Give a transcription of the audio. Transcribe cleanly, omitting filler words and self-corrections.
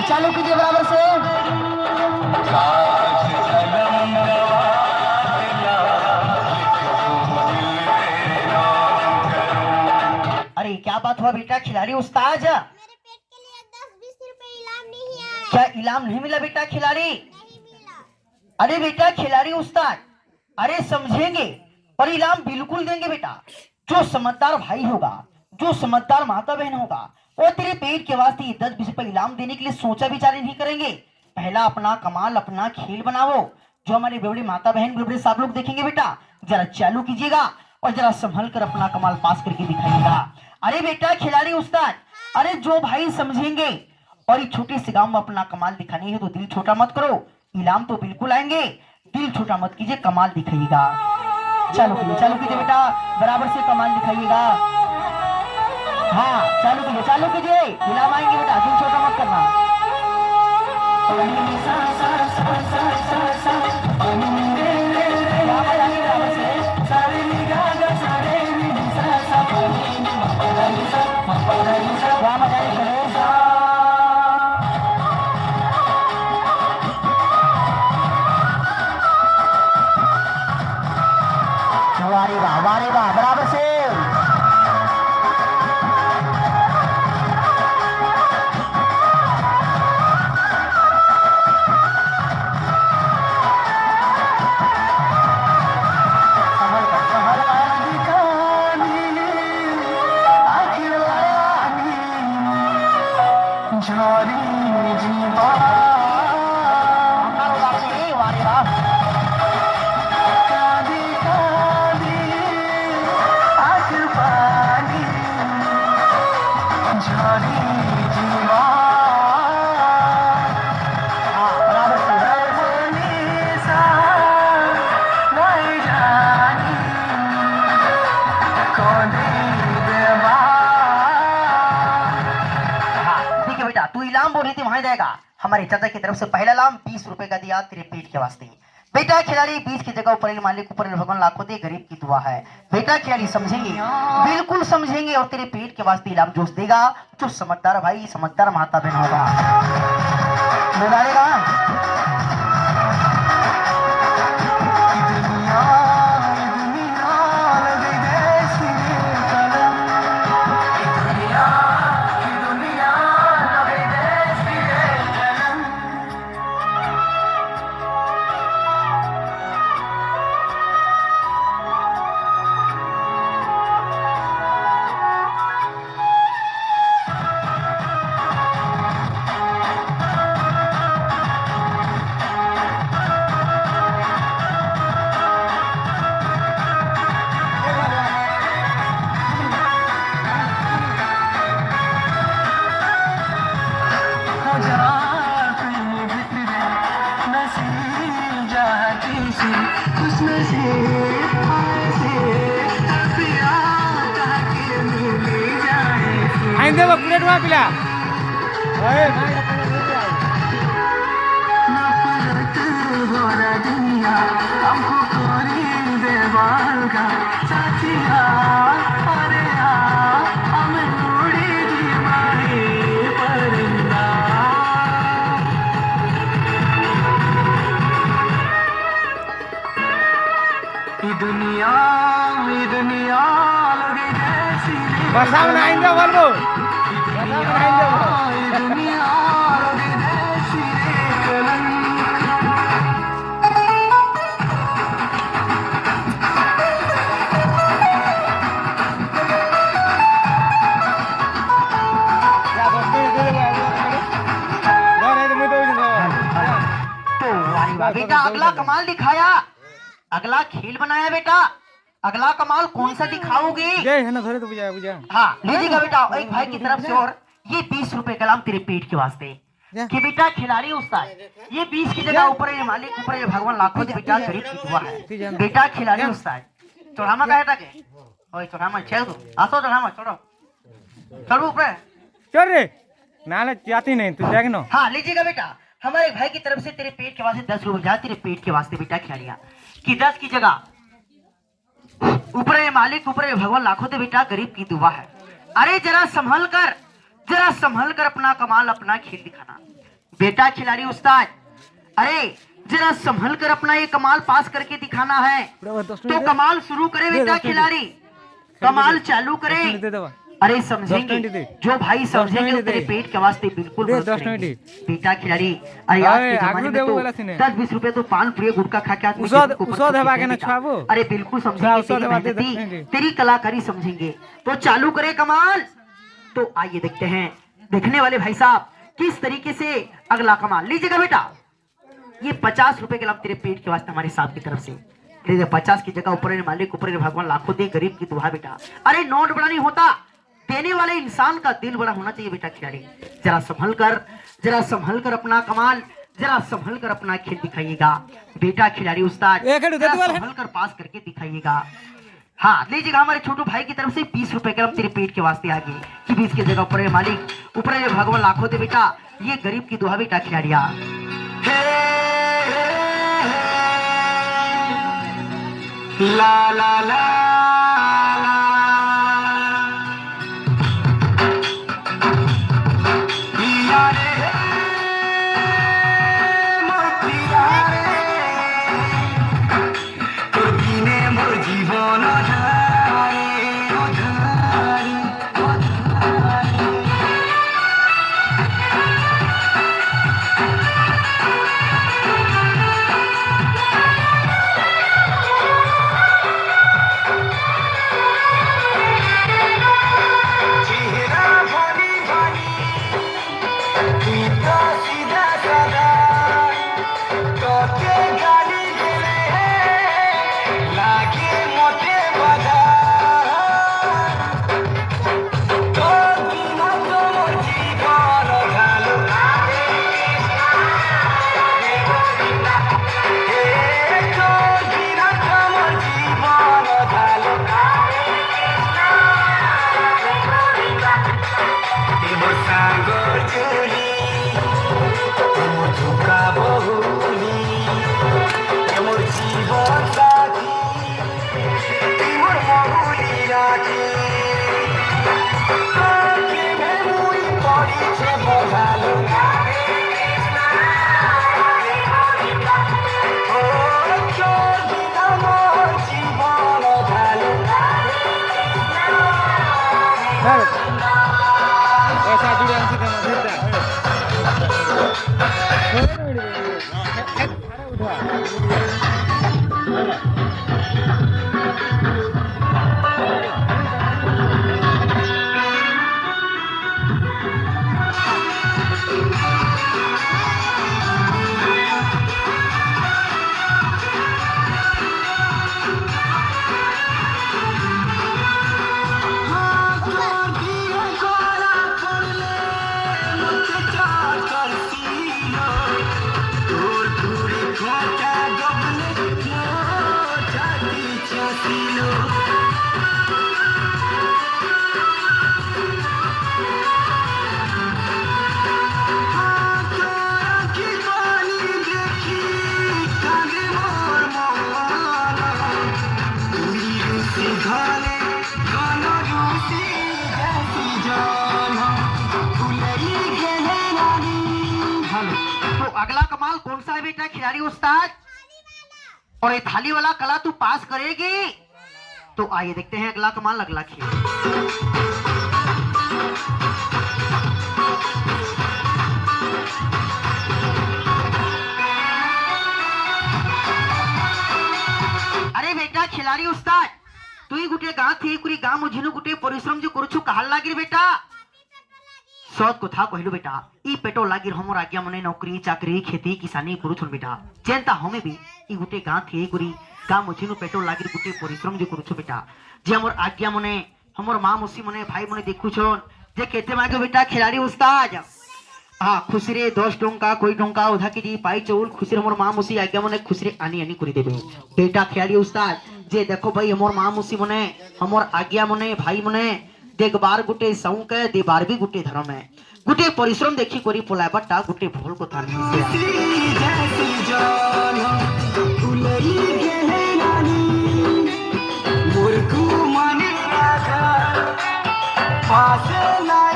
चालू कीजिए बराबर से। अरे क्या बात हुआ बेटा खिलाड़ी उस्ताद? मेरे पेट के लिए 10-20 रुपए इनाम नहीं आया। क्या इनाम नहीं मिला बेटा खिलाड़ी? नहीं मिला। अरे बेटा खिलाड़ी उस्ताद, अरे समझेंगे और इनाम बिल्कुल देंगे बेटा। जो समझदार भाई होगा, जो समझदार माता बहन होगा, वो तेरे पेट के वास्ते 10-20 रुपए इनाम देने के लिए सोचा विचार नहीं करेंगे। पहला अपना कमाल, अपना खेल बनाओ। जो हमारे बड़े माता बहन बड़े सब लोग देखेंगे बेटा, जरा चालू कीजिएगा और जरा संभल कर अपना कमाल पास करके दिखाइएगा। अरे बेटा खिलाड़ी उस्ताद, अरे जो भाई समझेंगे और इस छोटे से गांव में अपना कमाल दिखानी है तो दिल छोटा मत करो, इनाम तो बिल्कुल आएंगे। दिल छोटा मत कीजिए, कमाल दिखाइएगा। चालू कीजिए बेटा, बराबर से कमाल दिखाइएगा। हाँ चालू कीजिए, इनाम आएंगे बेटा, दिल छोटा मत करना। वारे वाह बराबर से। तू इनाम बोल रही थी वहां जाएगा। हमारे चाचा की तरफ से पहला इनाम 20 रुपए का दिया तेरे पेट के वास्ते। बेटा खिलाड़ी 20 की जगह ऊपर मालिक ऊपर भगवान लाखों दे, गरीब की दुआ है। बेटा खिलाड़ी समझेंगे, बिल्कुल समझेंगे और तेरे पेट के वास्ते इनाम जोश देगा। जो समझदार भाई समझदार माता बहन होगा आइंदे वो प्लेट वहाँ पिला। बसा बनाएंगे बोलो, बसा बनाएंगे। बेटा अगला कमाल दिखाया, अगला खेल बनाया बेटा। अगला कमाल कौन सा दिखाओगे? है ना थोड़े तो बुझा। हाँ लीजिएगा बेटा एक भाई की तरफ से और ये 20 रुपए का इनाम तेरे पेट के वास्ते। कि बेटा खिलाड़ी उस्ताद, ये 20 की जगह ऊपर ये मालिक ऊपर ये भगवान लाखों दे बेटा, गरीब की दुआ है। बेटा खिलाड़ी उस्ताद चढ़ामा का है के ओए चढ़ामा छेड़ दो, आसो चढ़ामा छोड़ो चढ़ो ऊपर चल रे नाले जाती नहीं तू जाके ना। हाँ लीजिएगा बेटा हमारे भाई की तरफ से तेरे पेट के वास्ते 10 रुपए तेरे पेट के वास्ते बेटा खिलाड़िया कि 10 की जगह ऊपर ये मालिक ऊपर ये भगवान लाखों दे बेटा, गरीब की दुआ है। अरे जरा संभल कर, जरा संभल कर अपना कमाल अपना खेल दिखाना। बेटा खिलाड़ी उस्ताद, अरे जरा संभल कर अपना ये कमाल पास करके दिखाना है। तो कमाल शुरू करे बेटा खिलाड़ी, कमाल चालू करे। अरे समझेंगे जो भाई समझेंगे वो तेरे पेट के वास्ते बिल्कुल बेटा खिलाड़ी। अरे आज के जमाने में तो 10-20 रुपए तो पान पूरी गुटखा खा के अरे बिल्कुल समझेंगे तेरी कलाकारी समझेंगे। तो चालू करे कमाल। तो आइए देखते हैं देखने वाले भाई साहब किस तरीके से अगला कमाल। लीजिएगा बेटा, ये 50 रुपए के लाभ तेरे पेट के वास्ते हमारे साहब की तरफ से। 50 की जगह ऊपर मालिक ऊपर भगवान लाखों दे, गरीब की दुआ बेटा। अरे नोट बड़ा नहीं होता, देने वाले इंसान का दिल बड़ा होना चाहिए बेटा खिलाड़ी। जरा संभल कर अपना कमाल, जरा संभल कर अपना खेल दिखाइएगा बेटा खिलाड़ी उस्ताद। संभल कर पास करके दिखाइएगा। हाँ लीजिएगा हमारे छोटू भाई की तरफ से 20 रुपए के तेरे पेट के वास्ते आगे कि 20 की जगह ऊपर मालिक ऊपर भगवान लाखों दे बेटा, ये गरीब की दुआ बेटा खिलाड़िया। ला ला ला अगला कमाल कौन सा है बेटा खिलाड़ी उस्ताद? और ये थाली वाला कला तू पास करेगी? तो आइए देखते हैं अगला कमाल अगला खेल। अरे बेटा खिलाड़ी उस्ताद, तुई गुटे गाँ थी कुरी गाँ मुझिनु गुटे परिश्रम जो करुछु कहल लागिर बेटा सत कथा कहलु बेटा ई पेटो लागिर हमर आज्ञा मने नौकरी चाकरी खेती किसानी करुछन बेटा जेंता हमें भी ई गुटे गाँ थी कुरी गाँ मुझिनु पेटो लागिर गुटे परिश्रम जो करुछु बेटा जे हमर आज्ञा मने हमर माँ मौसी मने भाई मने देखुछन जे केते मागे बेटा खिलाड़ी उस्ताद हाँ खुशी रे 10 टंका कोई टंका उधा के पाई चौल खुशी हमर माँ मौसी आज्ञा मने खुशी रे आनी आनी करी देबे बेटा खिलाड़ी उस्ताद जे देखो भाई हमर माँ मौसी मने हमर आज्ञा मने भाई मने देख बार गुटे सौक है दे बार भी गुटे धर्म है गुटे परिश्रम देखी करी पोलाबटा गुटे भूल को थान से